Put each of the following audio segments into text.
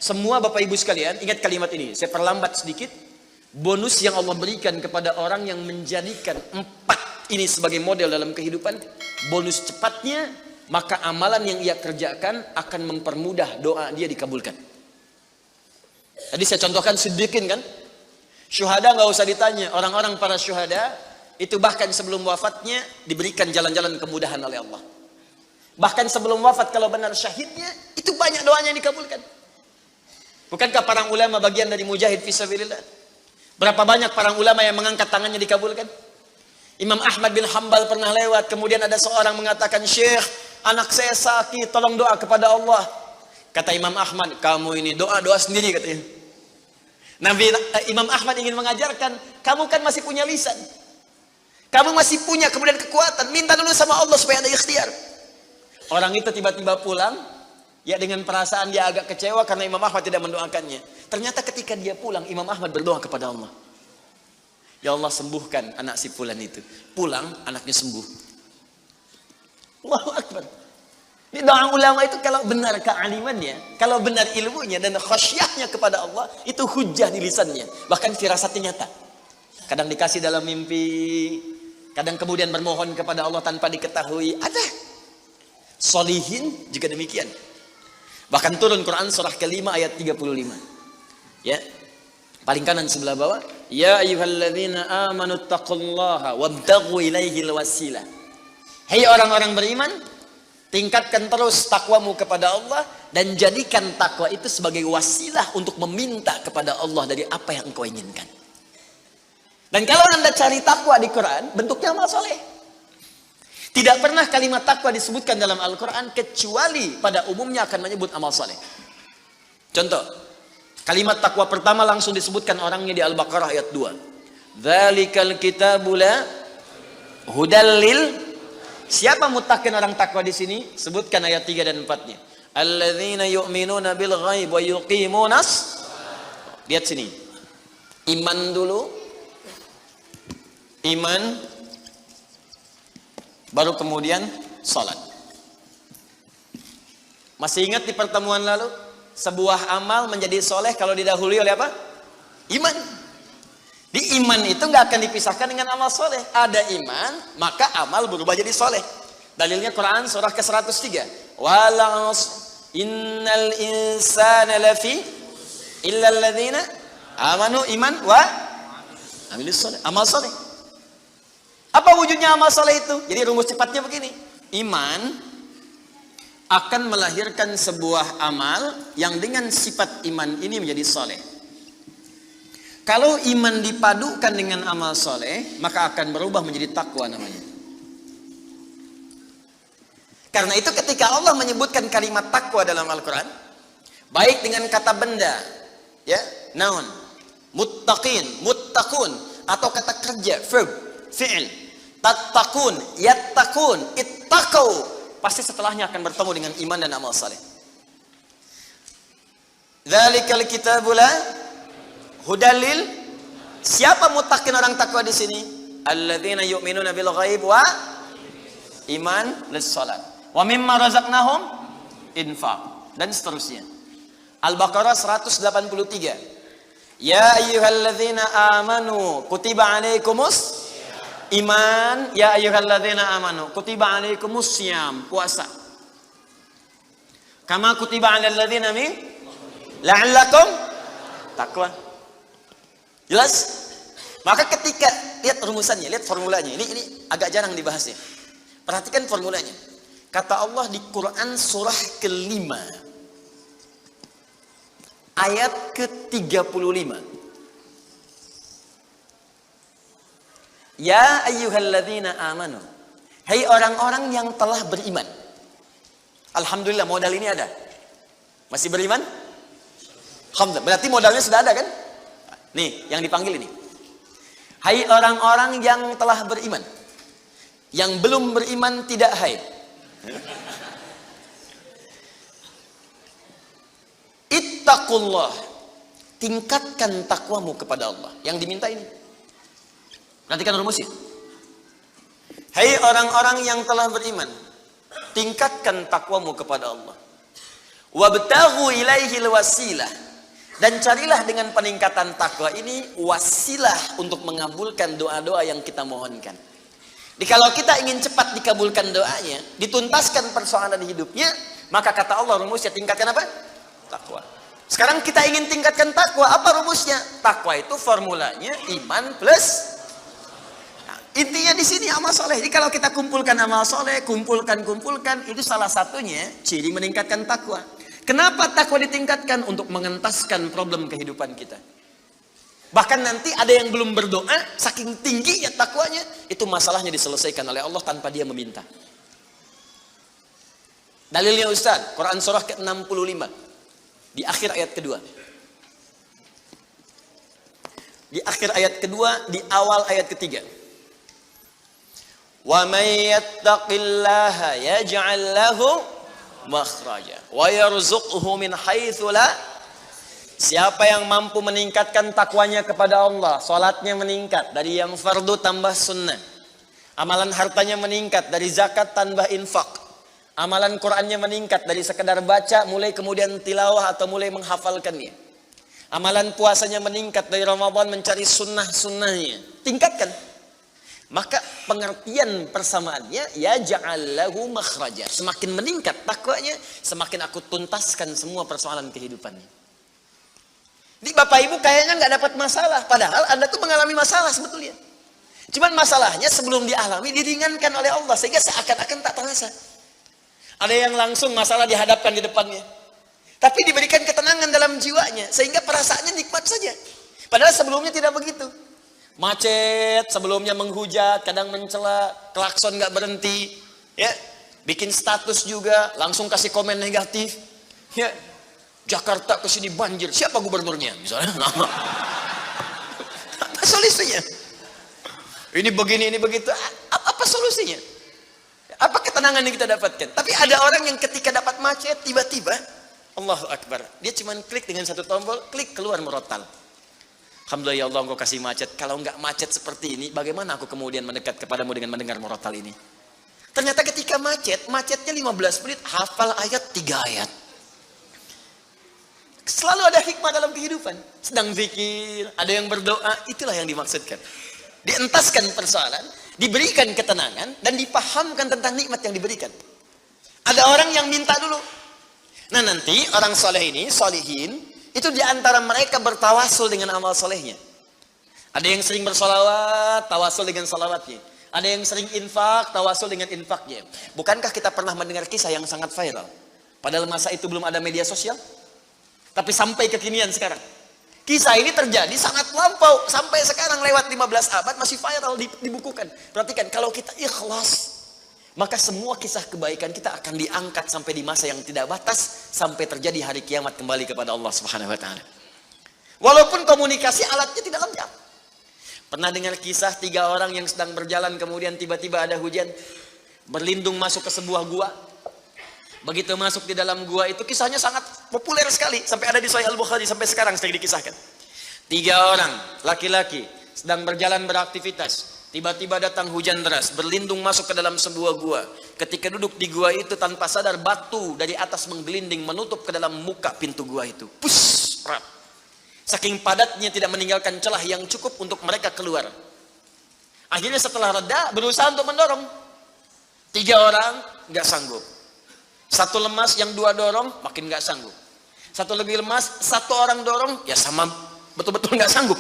Semua Bapak Ibu sekalian, ingat kalimat ini. Saya perlambat sedikit. Bonus yang Allah berikan kepada orang yang menjadikan 4 ini sebagai model dalam kehidupan. Bonus cepatnya, maka amalan yang ia kerjakan akan mempermudah doa dia dikabulkan. Tadi saya contohkan sedikit kan. Syuhada nggak usah ditanya. Orang-orang para syuhada itu bahkan sebelum wafatnya diberikan jalan-jalan kemudahan oleh Allah. Bahkan sebelum wafat kalau benar syahidnya, itu banyak doanya yang dikabulkan. Bukankah para ulama bagian dari mujahid fisabilillah? Berapa banyak para ulama yang mengangkat tangannya dikabulkan? Imam Ahmad bin Hanbal pernah lewat, kemudian ada seorang mengatakan, "Syekh, anak saya sakit, tolong doa kepada Allah." Kata Imam Ahmad, "Kamu ini doa-doa sendiri," katanya. Imam Ahmad ingin mengajarkan, kamu kan masih punya lisan. Kamu masih punya kemudian kekuatan, minta dulu sama Allah supaya ada ikhtiar. Orang itu tiba-tiba pulang, ya dengan perasaan dia agak kecewa karena Imam Ahmad tidak mendoakannya. Ternyata ketika dia pulang, Imam Ahmad berdoa kepada Allah. Ya Allah, sembuhkan anak si fulan itu. Pulang, anaknya sembuh. Allahu Akbar. Ini doa ulama itu kalau benar kealimannya, kalau benar ilmunya dan khasyahnya kepada Allah, itu hujah di lisannya. Bahkan firasatnya nyata. Kadang dikasih dalam mimpi, kadang kemudian bermohon kepada Allah tanpa diketahui. Ada. Solihin juga demikian. Bahkan turun Quran surah ke-5 ayat 35. Ya. Paling kanan sebelah bawah, ya ayyuhalladzina amanu taqullaha wabtaghu ilaihil wasilah. Hei orang-orang beriman, tingkatkan terus takwamu kepada Allah dan jadikan takwa itu sebagai wasilah untuk meminta kepada Allah dari apa yang engkau inginkan. Dan kalau Anda cari takwa di Quran, bentuknya amal soleh. Tidak pernah kalimat takwa disebutkan dalam Al-Quran kecuali pada umumnya akan menyebut amal soleh. Contoh, kalimat takwa pertama langsung disebutkan orangnya di Al-Baqarah ayat 2. Dzalikal kitabu la hudal lil. Siapa muttaqin orang takwa di sini? Sebutkan ayat 3 dan 4-nya. Alladzina yu'minuna bil ghaib wa yuqimunas. Lihat sini. Iman dulu. Iman baru kemudian salat. Masih ingat di pertemuan lalu? Sebuah amal menjadi soleh kalau didahului oleh apa? Iman. Di iman itu nggak akan dipisahkan dengan amal soleh. Ada iman, maka amal berubah jadi soleh. Dalilnya Quran surah ke-103. Wal innal insana lafi illa alladzina amanu iman wa amilus soleh. Amal soleh. Apa wujudnya amal soleh itu? Jadi rumus cepatnya begini. Iman akan melahirkan sebuah amal yang dengan sifat iman ini menjadi soleh. Kalau iman dipadukan dengan amal soleh, maka akan berubah menjadi takwa namanya. Karena itu ketika Allah menyebutkan kalimat takwa dalam Al-Quran, baik dengan kata benda, ya, noun, muttaqin, muttaqun, atau kata kerja, verb, fi'il, tattaqun, yattaqun, ittaqau, pasti setelahnya akan bertemu dengan iman dan amal saleh. Dzalikal kitabu la hudalil. Siapa muttaqin orang takwa di sini? Alladzina yu'minuna bil ghaib wa iman lis salat. Wa mimma razaqnahum infaq, dan seterusnya. Al-Baqarah 183. Ya ayyuhalladzina amanu kutiba alaikumus iman, ya ayyuhalladzina amanu kutiba alaikumus syiyam, puasa. Kama kutiba alal ladzina min la'allakum taqwa. Jelas? Maka ketika lihat rumusannya, lihat formulanya. Ini agak jarang dibahasnya. Perhatikan formulanya. Kata Allah di Quran surah ke-5 ayat ke-35. Ya ayyuhalladzina amanu. Hai orang-orang yang telah beriman. Alhamdulillah modal ini ada. Masih beriman? Alhamdulillah. Berarti modalnya sudah ada kan? Nih, yang dipanggil ini. Hai orang-orang yang telah beriman. Yang belum beriman tidak hai. Ittaqullah. Tingkatkan takwamu kepada Allah. Yang diminta ini. Perhatikan rumusnya. Hai orang-orang yang telah beriman, tingkatkan takwamu kepada Allah. Wabtaghu ilaihil wasilah. Dan carilah dengan peningkatan takwa ini wasilah untuk mengabulkan doa-doa yang kita mohonkan. Jadi kalau kita ingin cepat dikabulkan doanya, dituntaskan persoalan hidupnya, maka kata Allah rumusnya tingkatkan apa? Takwa. Sekarang kita ingin tingkatkan takwa, apa rumusnya? Takwa itu formulanya iman plus. Nah, intinya di sini amal soleh. Jadi kalau kita kumpulkan amal soleh, kumpulkan, itu salah satunya ciri meningkatkan takwa. Kenapa takwa ditingkatkan? Untuk mengentaskan problem kehidupan kita. Bahkan nanti ada yang belum berdoa, saking tingginya takwanya, itu masalahnya diselesaikan oleh Allah tanpa dia meminta. Dalilnya Ustaz, Quran surah ke-65 di akhir ayat kedua. Di akhir ayat kedua, di awal ayat ketiga. Wa may yattaqillaha yaj'al lahu makhraja wa yarzuqhu min haitsu la. Siapa yang mampu meningkatkan takwanya kepada Allah, salatnya meningkat dari yang fardu tambah sunnah, amalan hartanya meningkat dari zakat tambah infak, amalan Qur'annya meningkat dari sekedar baca mulai kemudian tilawah atau mulai menghafalkannya, amalan puasanya meningkat dari Ramadan mencari sunnah-sunnahnya, tingkatkan. Maka pengertian persamaannya ya ja'allahu makhraja. Semakin meningkat takwanya, semakin aku tuntaskan semua persoalan kehidupannya. Jadi Bapak Ibu kayaknya nggak dapat masalah, padahal Anda tuh mengalami masalah sebetulnya. Cuman masalahnya sebelum dialami diringankan oleh Allah sehingga seakan-akan tak terasa. Ada yang langsung masalah dihadapkan di depannya, tapi diberikan ketenangan dalam jiwanya sehingga perasaannya nikmat saja. Padahal sebelumnya tidak begitu. Macet, sebelumnya menghujat, kadang mencela, klakson nggak berhenti, ya, bikin status juga, langsung kasih komen negatif, ya. Jakarta ke sini banjir, siapa gubernurnya misalnya? Apa solusinya? Ini begini, ini begitu. Apa solusinya? Apa ketenangan yang kita dapatkan? Tapi ada orang yang ketika dapat macet tiba-tiba Allahu Akbar, dia cuma klik dengan satu tombol, klik keluar murotal. Alhamdulillah ya Allah engkau kasih macet. Kalau enggak macet seperti ini, bagaimana aku kemudian mendekat kepadamu dengan mendengar murotal ini? Ternyata ketika macetnya 15 menit hafal ayat 3 ayat. Selalu ada hikmah dalam kehidupan. Sedang zikir, ada yang berdoa, itulah yang dimaksudkan. Dientaskan persoalan, diberikan ketenangan, dan dipahamkan tentang nikmat yang diberikan. Ada orang yang minta dulu. Nah nanti orang soleh ini, solihin, itu diantara mereka bertawasul dengan amal solehnya. Ada yang sering bersolawat, tawasul dengan salawatnya. Ada yang sering infak, tawasul dengan infaknya. Bukankah kita pernah mendengar kisah yang sangat viral? Padahal masa itu belum ada media sosial. Tapi sampai kekinian sekarang. Kisah ini terjadi sangat lampau. Sampai sekarang lewat 15 abad masih viral dibukukan. Perhatikan, kalau kita ikhlas, maka semua kisah kebaikan kita akan diangkat sampai di masa yang tidak batas. Sampai terjadi hari kiamat kembali kepada Allah Subhanahu wa ta'ala. Walaupun komunikasi alatnya tidak lengkap. Pernah dengar kisah 3 orang yang sedang berjalan kemudian tiba-tiba ada hujan. Berlindung masuk ke sebuah gua. Begitu masuk di dalam gua itu kisahnya sangat populer sekali. Sampai ada di Sahih Al-Bukhari sampai sekarang sering dikisahkan. 3 orang laki-laki sedang berjalan beraktivitas. Tiba-tiba datang hujan deras. Berlindung masuk ke dalam sebuah gua. Ketika duduk di gua itu tanpa sadar batu dari atas menggelinding menutup ke dalam muka pintu gua itu. Push, rap. Saking padatnya tidak meninggalkan celah yang cukup untuk mereka keluar. Akhirnya setelah reda berusaha untuk mendorong. 3 orang nggak sanggup. 1 lemas, yang 2 dorong makin nggak sanggup. 1 lebih lemas, 1 orang dorong ya sama betul-betul nggak sanggup.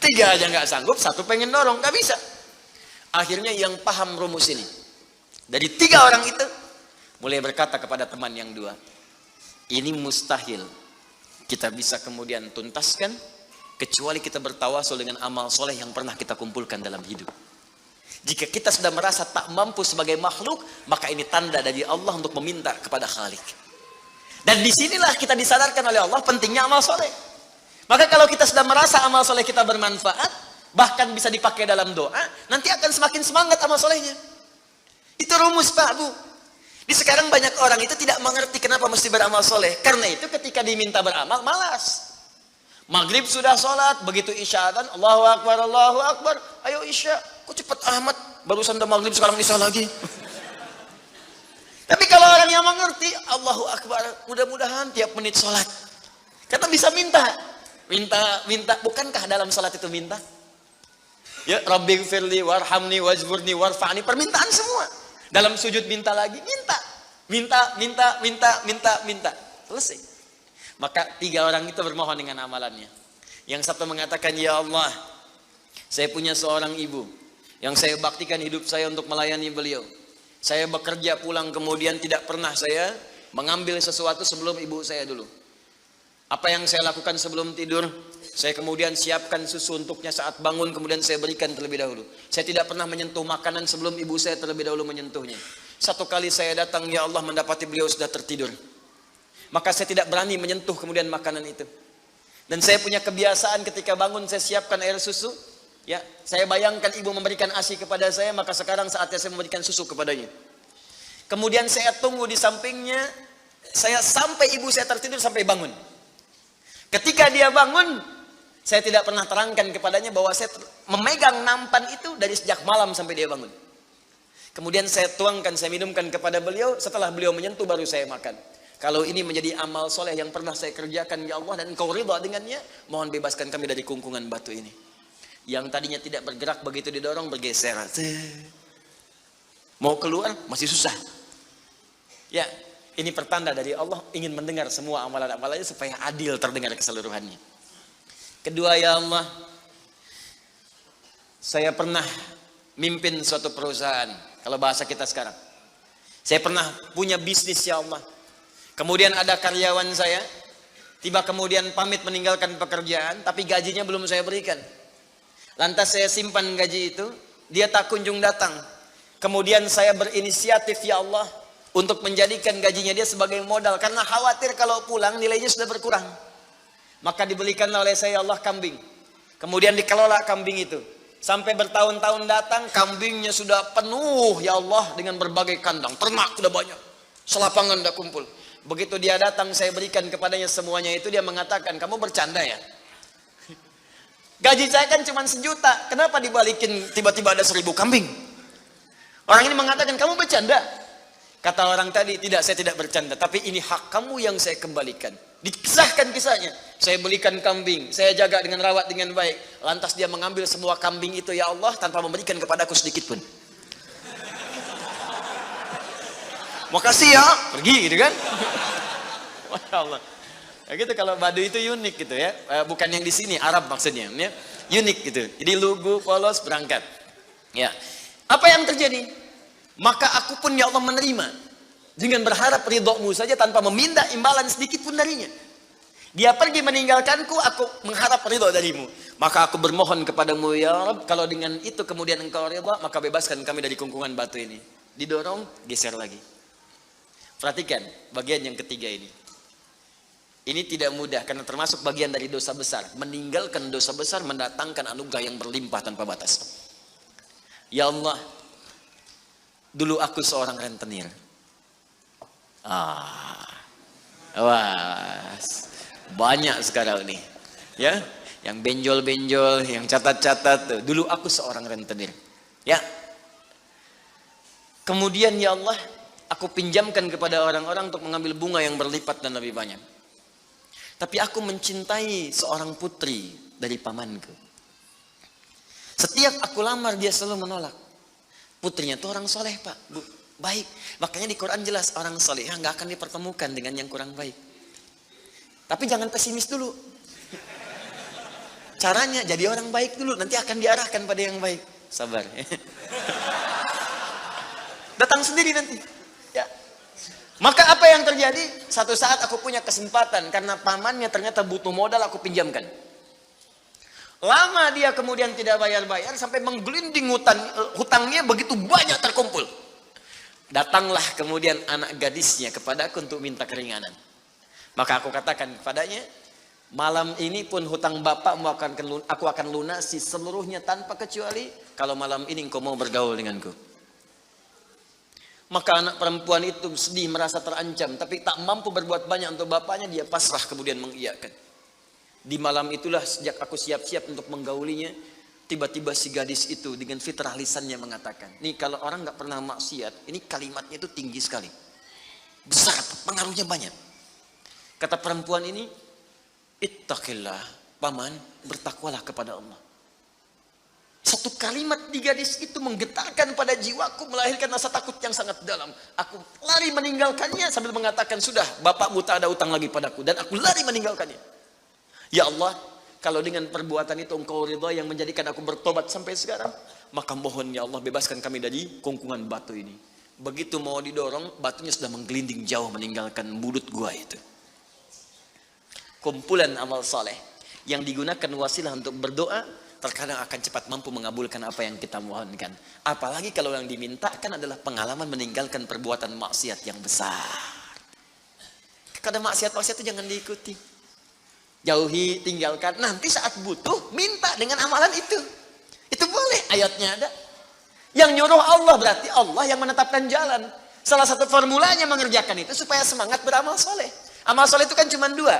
3 aja nggak sanggup, 1 pengen dorong nggak bisa. Akhirnya yang paham rumus ini dari 3 orang itu mulai berkata kepada teman yang 2, ini mustahil kita bisa kemudian tuntaskan kecuali kita bertawasul dengan amal soleh yang pernah kita kumpulkan dalam hidup. Jika kita sudah merasa tak mampu sebagai makhluk, maka ini tanda dari Allah untuk meminta kepada Khalik. Dan disinilah kita disadarkan oleh Allah pentingnya amal soleh. Maka kalau kita sudah merasa amal soleh kita bermanfaat, bahkan bisa dipakai dalam doa, nanti akan semakin semangat amal solehnya. Itu rumus Pak Bu. Di sekarang banyak orang itu tidak mengerti kenapa mesti beramal soleh. Karena itu ketika diminta beramal, malas. Maghrib sudah sholat, begitu isya adzan, Allahu Akbar, ayo isya. Kok cepat amat, barusan udah maghrib sekarang isya lagi. Tapi kalau orang yang ibunya mengerti, Allahu Akbar, mudah-mudahan tiap menit sholat. Kata bisa minta. Minta. Bukankah dalam sholat itu minta? Ya, Rabbighfirli warhamni wajburni warfa'ni. Permintaan semua. Dalam sujud minta lagi, minta. Selesai. Maka 3 orang itu bermohon dengan amalannya. Yang satu mengatakan, ya Allah, saya punya seorang ibu yang saya baktikan hidup saya untuk melayani beliau. Saya bekerja pulang kemudian tidak pernah saya mengambil sesuatu sebelum ibu saya dulu. Apa yang saya lakukan sebelum tidur, saya kemudian siapkan susu untuknya saat bangun, kemudian saya berikan terlebih dahulu. Saya tidak pernah menyentuh makanan sebelum ibu saya terlebih dahulu menyentuhnya. Satu kali saya datang, ya Allah, mendapati beliau sudah tertidur. Maka saya tidak berani menyentuh kemudian makanan itu. Dan saya punya kebiasaan ketika bangun saya siapkan air susu. Ya, saya bayangkan ibu memberikan ASI kepada saya, maka sekarang saatnya saya memberikan susu kepadanya. Kemudian saya tunggu di sampingnya, saya sampai ibu saya tertidur sampai bangun. Ketika dia bangun, saya tidak pernah terangkan kepadanya bahwa saya memegang nampan itu dari sejak malam sampai dia bangun. Kemudian saya tuangkan, saya minumkan kepada beliau, setelah beliau menyentuh baru saya makan. Kalau ini menjadi amal soleh yang pernah saya kerjakan, ya Allah, dan Engkau ridha dengannya, mohon bebaskan kami dari kungkungan batu ini. Yang tadinya tidak bergerak, begitu didorong bergeser. Mau keluar masih susah. Ya, ini pertanda dari Allah ingin mendengar semua amalan-amalannya supaya adil terdengar keseluruhannya. Kedua, ya Allah, saya pernah mimpin suatu perusahaan. Kalau bahasa kita sekarang, saya pernah punya bisnis, ya Allah. Kemudian ada karyawan saya, tiba kemudian pamit meninggalkan pekerjaan, tapi gajinya belum saya berikan. Lantas saya simpan gaji itu, dia tak kunjung datang. Kemudian saya berinisiatif, ya Allah, untuk menjadikan gajinya dia sebagai modal. Karena khawatir kalau pulang nilainya sudah berkurang. Maka dibelikanlah oleh saya, ya Allah, kambing. Kemudian dikelola kambing itu. Sampai bertahun-tahun datang, kambingnya sudah penuh, ya Allah, dengan berbagai kandang. Ternak sudah banyak. Selapangan sudah kumpul. Begitu dia datang, saya berikan kepadanya semuanya itu, dia mengatakan, kamu bercanda ya? Gaji saya kan cuma 1 juta, kenapa dibalikin tiba-tiba ada 1000 kambing? Orang ini mengatakan, kamu bercanda. Kata orang tadi, tidak, saya tidak bercanda, tapi ini hak kamu yang saya kembalikan. Dikisahkan kisahnya, saya belikan kambing, saya jaga dengan rawat dengan baik. Lantas dia mengambil semua kambing itu, ya Allah, tanpa memberikan kepadaku sedikit pun. Makasih ya, pergi gitu kan. Masya Allah. Ya gitu, kalau Baduy itu unik gitu ya, bukan yang di sini, Arab maksudnya, ya. Unik gitu. Jadi lugu, polos, berangkat. Ya. Apa yang terjadi? Maka aku pun, ya Allah, menerima dengan berharap ridhomu saja tanpa meminta imbalan sedikit pun darinya. Dia pergi meninggalkanku, aku mengharap ridho darimu. Maka aku bermohon kepadamu, ya Rabb, kalau dengan itu kemudian engkau ridho, maka bebaskan kami dari kungkungan batu ini. Didorong, geser lagi. Perhatikan bagian yang ketiga ini. Ini tidak mudah karena termasuk bagian dari dosa besar. Meninggalkan dosa besar mendatangkan anugerah yang berlimpah tanpa batas. Ya Allah, dulu aku seorang rentenir. Wah, banyak sekarang nih. Ya, yang benjol-benjol, yang catat-catat. Dulu aku seorang rentenir. Ya. Kemudian, ya Allah, aku pinjamkan kepada orang-orang untuk mengambil bunga yang berlipat dan lebih banyak. Tapi aku mencintai seorang putri dari pamanku. Setiap aku lamar dia selalu menolak. Putrinya itu orang soleh, Pak, Bu, baik. Makanya di Quran jelas orang soleh nggak akan dipertemukan dengan yang kurang baik. Tapi jangan pesimis dulu. Caranya jadi orang baik dulu, nanti akan diarahkan pada yang baik. Sabar. Datang sendiri nanti. Ya. Maka apa yang terjadi? Satu saat aku punya kesempatan karena pamannya ternyata butuh modal, aku pinjamkan. Lama dia kemudian tidak bayar-bayar sampai menggelinding hutangnya begitu banyak terkumpul. Datanglah kemudian anak gadisnya kepadaku untuk minta keringanan. Maka aku katakan kepadanya, malam ini pun hutang bapakmu aku akan lunasi seluruhnya tanpa kecuali kalau malam ini engkau mau bergaul denganku. Maka anak perempuan itu sedih, merasa terancam, tapi tak mampu berbuat banyak untuk bapaknya, dia pasrah kemudian mengiyakan. Di malam itulah sejak aku siap-siap untuk menggaulinya, tiba-tiba si gadis itu dengan fitrah lisannya mengatakan, nih kalau orang nggak pernah maksiat, ini kalimatnya itu tinggi sekali. Besar, pengaruhnya banyak. Kata perempuan ini, ittaqillah, paman, bertakwalah kepada Allah. Satu kalimat di gadis itu menggetarkan pada jiwaku, melahirkan rasa takut yang sangat dalam. Aku lari meninggalkannya sambil mengatakan, sudah, bapakmu tak ada utang lagi padaku. Dan aku lari meninggalkannya. Ya Allah, kalau dengan perbuatan itu engkau ridha yang menjadikan aku bertobat sampai sekarang, maka mohon ya Allah bebaskan kami dari kungkungan batu ini. Begitu mau didorong, batunya sudah menggelinding jauh meninggalkan mulut gua itu. Kumpulan amal soleh yang digunakan wasilah untuk berdoa, terkadang akan cepat mampu mengabulkan apa yang kita mohonkan. Apalagi kalau yang dimintakan adalah pengalaman meninggalkan perbuatan maksiat yang besar. Kadang maksiat-maksiat itu jangan diikuti. Jauhi, tinggalkan. Nanti saat butuh, minta dengan amalan itu. Itu boleh, ayatnya ada. Yang nyuruh Allah berarti Allah yang menetapkan jalan. Salah satu formulanya mengerjakan itu supaya semangat beramal soleh. Amal soleh itu kan cuma dua.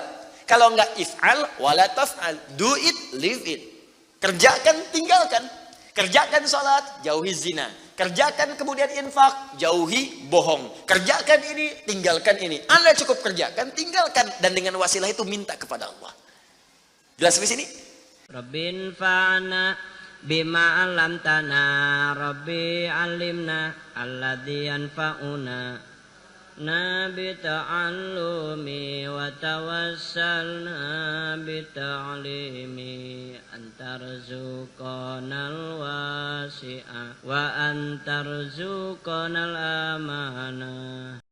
Kalau enggak if'al, wala taf'al. Do it, live it. Kerjakan, tinggalkan. Kerjakan sholat, jauhi zina. Kerjakan kemudian infak, jauhi bohong. Kerjakan ini, tinggalkan ini. Anda cukup kerjakan, tinggalkan. Dan dengan wasilah itu minta kepada Allah. Jelas sampai sini? Rabbin fa'ana bima alamtana, Rabbi alimna alladhi yanfa'una. Nabi ta'allumi wa tawassalna bi ta'limi antarzuqanal wasi'a wa antarzuqanal amanah.